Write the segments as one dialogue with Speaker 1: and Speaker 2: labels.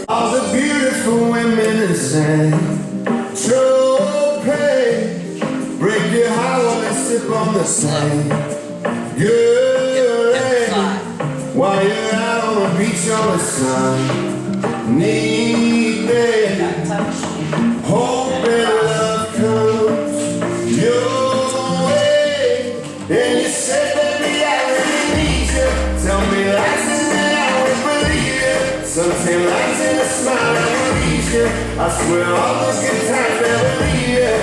Speaker 1: All the beautiful women in Saint-Tropez break your heart when they sip on the same. Good while you're out on the beach on the sunny day, hoping love comes your way. And you said, baby, I really need you. Tell me lies and then I will believe you. Something lies in a smile, I believe you. I swear all those good times never leave you.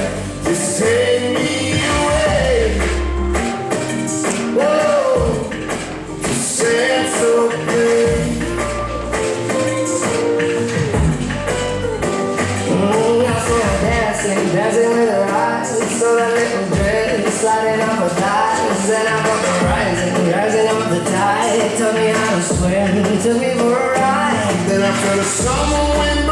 Speaker 1: Just take me away. Whoa, to Saint-Tropez. Dancing with her eyes, so that little dress sliding off her thighs. And I felt the rising up the tide. Told me how to swim, took me for a ride. Then I felt a summer wind